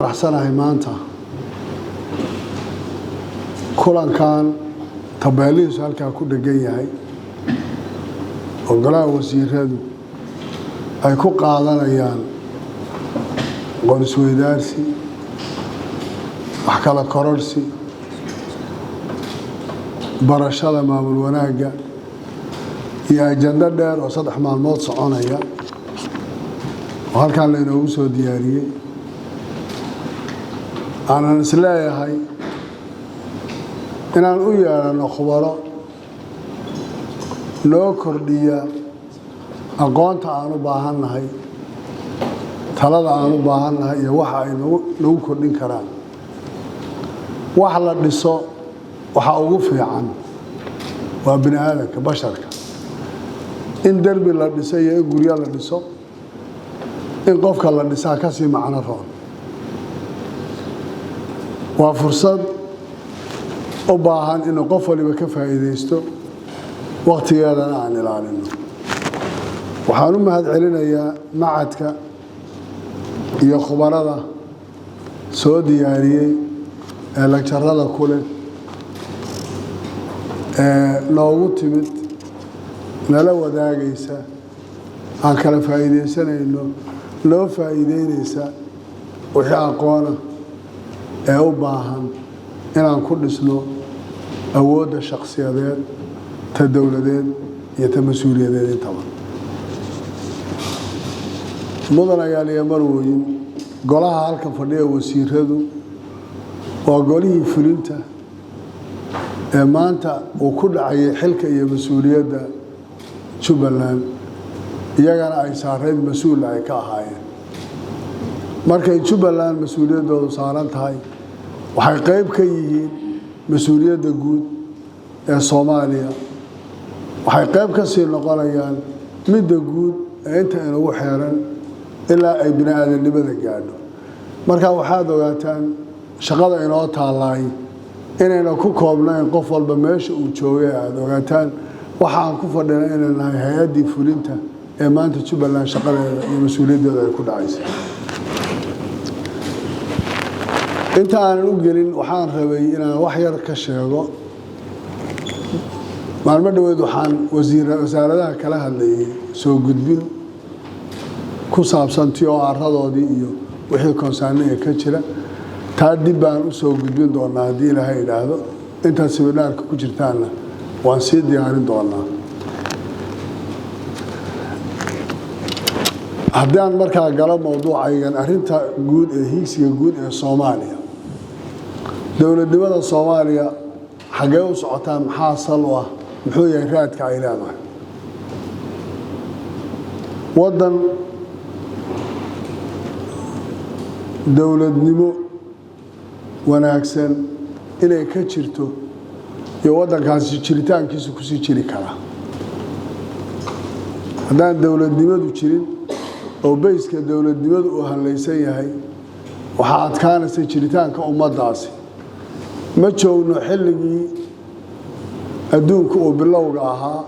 Raxsanahay maanta kulankan tabeelihiisu halkaa ku dhagan yahay oo golaha wasiiradu ay ku qaadanayaan qorsweydaarsi wax kala kororsi barashada maamul wanaagga iyo ajanda dheer oo 3 maalmood soconaya oo halkaan la inoogu soo diyaariyay أنا نسلي هاي إن أنا ويا أنا خبراء لو كردية أقانت أنا باهن هاي ثلاثة أنا باهن هاي واحد لو كردين كران واحد للنساء وحأوقف عن وابن آدم كبشر إن درب للنساء يقول يا للنساء إن قفك للنساء كسي معنا ران وفرصة أباهن إنه قفل بكفى إذيستو وقت يالنا عن العالم وحانو ما هاد علينا يا معدك يا خبراء سعودي ياري لكشرada kule loogu timid nala wadaagaysa aan kala faa'iideysanayno loo faa'iideynaysa wixii aqoona ee u baahan inaan ku dhisno awoodda shakhsiyadeed ta dawladeed iyo ta mas'uuliyadeed intaba mudan ayaa la marweyn golaha halka fadhiya wasiiradu waa golihii fulinta ee maanta uu ku dhacay xilka iyo mas'uuliyadda Jubbaland iyagana ay saareed mas'uul ay ka ahaayeen markay Jubbaland mas'uuliyadoodu saaran tahay waxay qayb ka yihiin mas'uuliyadda guud ee Soomaaliya waxay qayb ka sii noqonayaan midda guud ee inta inagu xeeran ilaa ay bini'aadanimada gaadho marka waxaad ogaataan shaqada inoo taalaay inayna ku koobnayn qof walba meesha uu joogay aad ogaataan waxa aan ku fadhinay inaan hay'adii fulinta ee maanta Jubbaland shaqadeeda iyo mas'uuliyadeeda ay ku dhacayso inta aan u gelin waxaan rabay inaan wax yar ka sheego maalmo dhaweed waxaan wasaaradaha kala hadlayay soo gudbin ku saabsan TOR-radoodii iyo wixii konsaanaya ka jira taa dib baan u soo gudbin doonaa haddii Ilaahay yiraahdo inta seminaarka ku jirtaana waan sii diyaarin doonaa haddaan markaa galo mowduucaygan arrinta guud ee hiigsiga guud ee Soomaaliya dawladnimada Soomaaliya xagee u socotaa maxaa sal u ah muxuu yahay raadka ay leedahay wadan dawladnimo wanaagsan inay ka jirto iyo wadankaasi jiritaankiisu ku sii jiri kara haddaan dawladnimadu jirin oo bayska dawladnimadu uu halaysan yahay waxaa adkaanaysa jiritaanka ummadaasi ma joogno xilligii adduunka uu bilowga ahaa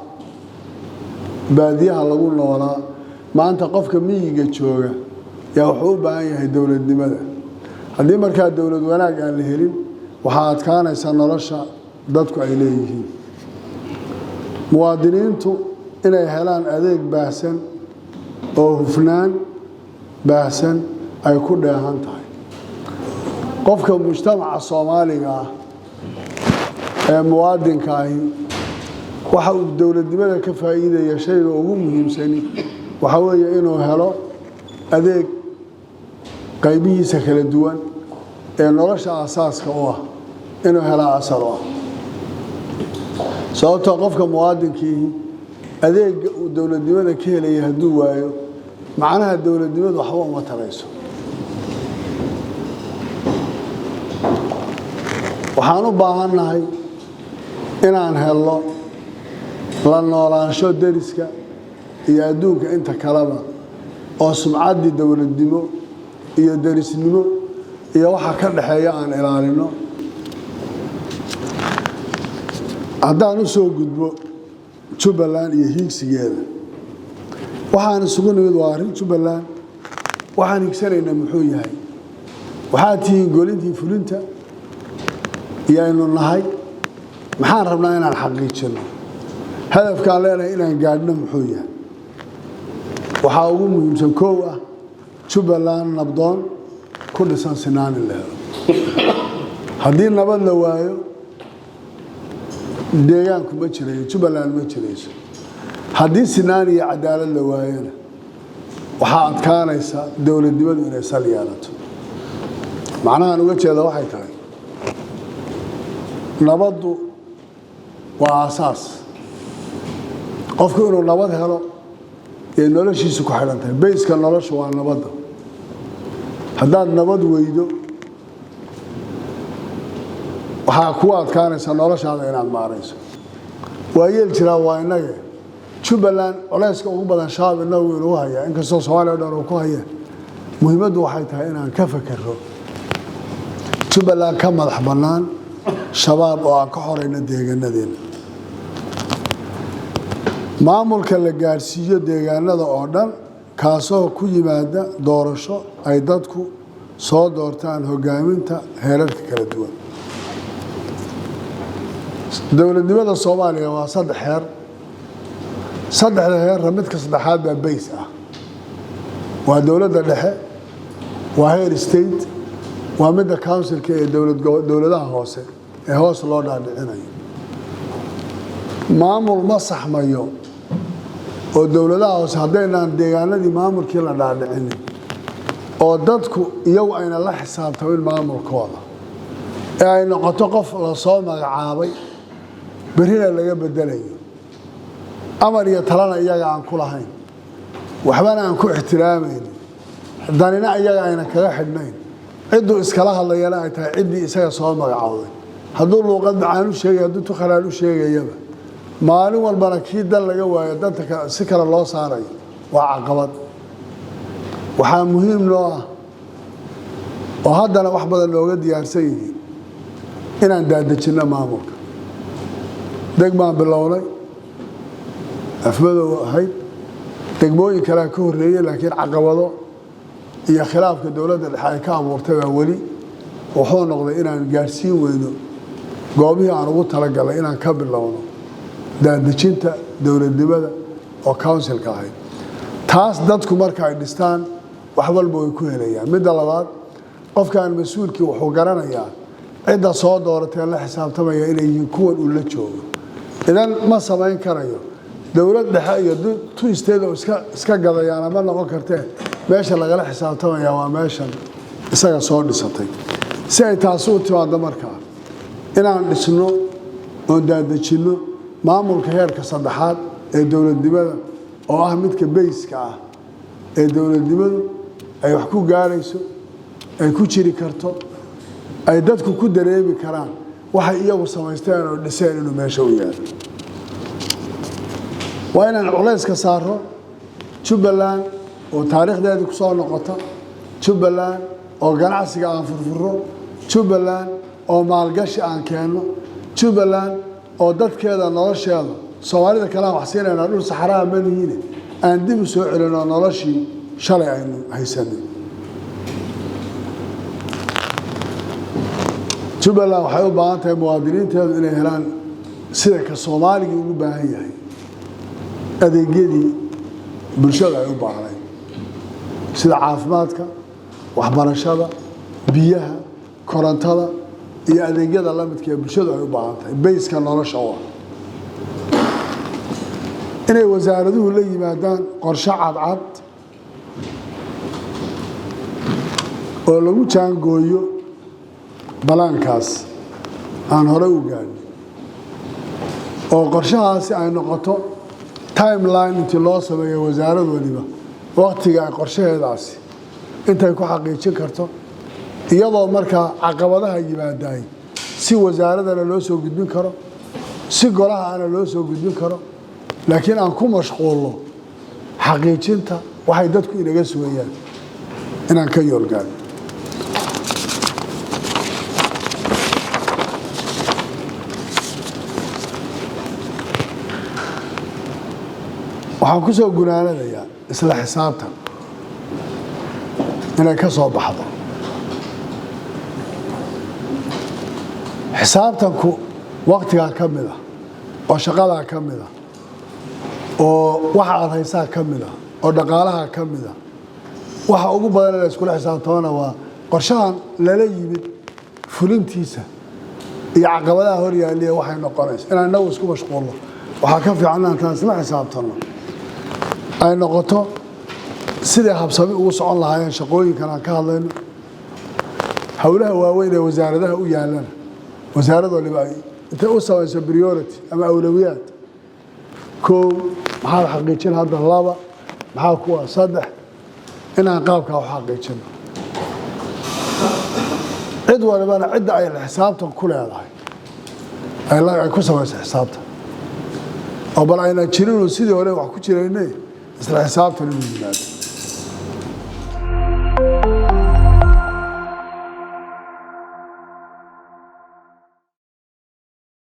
baadiyaha lagu noolaa maanta qofka miyiga jooga yaa wuxuu u baahan yahay dawladnimada haddii markaa dawlad wanaag aan la helin waxaa adkaanaysa nolosha dadku ay leeyihiin muwaadiniintu inay helaan adeeg baahsan oo hufnaan baahsan ay ku dheehan tahay qofka mujtamaca Soomaaliga ah ee muwaadinka ahi waxa uu dawladnimada ka faa'iideeyo shayga ugu muhiimsan waxa weeye inuu helo adeeg qaybihiisa kala duwan ee nolosha asaaska u ah inuu helo asal u ah sababtoo qofka muwaadinkii adeegga uu dawladnimada ka helaya hadduu waayo macnaha dawladnimadu waxba uma tarayso waxaan u baahannahay inaan helno la noolaansho deriska iyo adduunka inta kaleba oo sumcaddii dawladnimo iyo derisnimo iyo waxa ka dhaxeeya aan ilaalino haddaan u soo gudbo Jubbaland iyo hiigsigeeda waxaan isugu nimid waa arrin Jubbaland waxaan higsanaynaa muxuu yahay waxaad tihiin golintii fulinta iyaynu nahay maxaan rabnaa inaan xaqiijino hadafkaan leenahay inaan gaadhno muxuu yahay waxaa ugu muhiimsan koow ah Jubbaland nabdoon ku dhisan sinaan in la helo haddii nabad la waayo deegaanku ma jirayo Jubbaland ma jirayso haddii sinaan iyo cadaalad la waayana waxaa adkaanaysa dowladnimadu inay sal yeelato macnahan uga jeeda waxay tahay nabaddu waa aasaas qofku inuu nabad helo ee noloshiisu ku xidhan tahay bayska noloshu waa nabadda haddaad nabad weydo waxaa ku adkaanaysa noloshaada inaad maarayso waa yeel jiraa waa innaga Jubbaland culayska ugu badan shabaab inagu inuu hayaa inkastoo Soomaaliya dhan uu ku haya muhiimaddu waxay tahay inaan ka fakaro Jubbaland ka madax bannaan shabaab oo aan ka xoreyno deegaanadeena maamulka la gaarsiiyo deegaanada oo dhan kaasoo ku yimaada doorasho ay dadku soo doortaan hogaaminta heerarka kala duwan dowladnimada Soomaaliya waa saddex heer saddexda heer midka saddexaad baa bays ah waa dowladda dhexe waa heer state waa midda councilka ee dowladaha hoose ee hoos loo dhaadhicinayo maamul ma saxmayo oo dowladaha hoose haddaynaan deegaanadii maamulkii la dhaadhicinin oo dadku iyagu ayna la xisaabtamin maamulkooda ee ay noqoto qof la soo magacaabay berrina laga bedelayo amar iyo talana iyaga aan ku lahayn waxbana aan ku ixtiraamaynin danina iyaga ayna kaga xidhnayn cidduu iskala hadlayana ay tahay ciddii isaga soo magacowday hadduu luuqad macaan u sheegay hadduu tukhalaan u sheegayaba maalin walbana kii dan laga waayo danta si kale loo saarayo waa caqabad waxaa muhiim noo ah oo haddana wax badan looga diyaarsan yihiin inaan daadejinno maamulka degmaan bilownay afmadow ahayd degmooyin kalea ka horreeyey laakiin caqabado iyo khilaafka dowladda dhexe ay ka abuurtay baa weli wuxuu noqday inaan gaadhsiin weyno goobihii aan ugu talagalay inaan ka bilowno daadejinta dowladnimada oo councilka ahayd taas dadku marka ay dhistaan wax walba way ku helayaan midda labaad qofkaan mas-uulkii wuxuu garanayaa cidda soo dooratee la xisaabtamaya inay yihiin kuwan uu la joogo idan ma samayn karayo dowlad dhexe iyo tu state oo iska gadayaan ama noqon kartee meesha lagala xisaabtamaya waa meeshan isaga soo dhisatay si ay taasi u timaado markaa inaan dhisno oo daadejinno maamulka heerka saddexaad ee dowladnimada oo ah midka bayska ah ee dowladnimadu ay wax ku gaarayso ay ku jiri karto ay dadku ku dareemi karaan waxay iyagu samaysteen oo dhiseen inuu meesha u yaalo waa inaan culayska saaro Jubbaland oo taariikhdeedii ku soo noqota Jubbaland oo ganacsiga aan furfuro Jubbaland oo maalgashi aan keenno Jubbaland oo dadkeeda nolosheeda Soomaalida kale wax siinayna dhul saxaraa ma lihiin aan dib u soo celino noloshii shalay aynu haysanay Jubbaland waxay u baahan tahay muwaadiniinteedu inay helaan sida ka Soomaaliga ugu baahan yahay adeegyadii bulshada ay u baahnay sida caafimaadka waxbarashada biyaha korontada iyo adeegyada la midka ee bulshadu ay u baahan tahay bayska nolosha oo inay wasaaraduhu la yimaadaan qorshe cadcad oo lagu jaangooyo balaankaas aan hore u gaadhin oo qorshahaasi ay noqoto timeline intii loo sameeyo wasaarad waliba waqtiga ay qorshaheedaasi intay ku xaqiijin karto iyadoo markaa caqabadaha yimaadaay si wasaaradana loo soo gudbin karo si golaha ana loo soo gudbin karo laakiin aan ku mashquulno xaqiijinta waxay dadku inaga sugayaan inaan ka yoolgaano waxaan ku soo gunaanadayaa isla xisaabtan inay ka soo baxdo xisaabtanku waqtigaa ka mid ah oo shaqadaa ka mid ah oo waxa aad haysaa ka mid ah oo dhaqaalaha ka mid ah waxa ugu badan ee la iskula xisaabtamana waa qorshahan lala yimid fulintiisa iyo caqabadaha hor yaaliya waxay noqonaysa inaan inagu isku mashquulno waxaa ka fiican inaan taan isla xisaabtanno ay noqoto sidai habsami ugu socon lahaayeen shaqooyinkan aan ka hadlayno howlaha waaweyn ee wasaaradaha u yaalana wasaarad waliba ay intay u samayso priority ama awlawiyaad kow maxaa la xaqiijin hadda laba maxaa kuwa saddex inaan qaabkaa u xaqiijino cid walibana cidda ay xisaabtan ku leedahay ay ku samayso xisaabtan oo bal ayna jirinoo sidii hore wax ku jiraynay isla xisaabtan inuu yimaado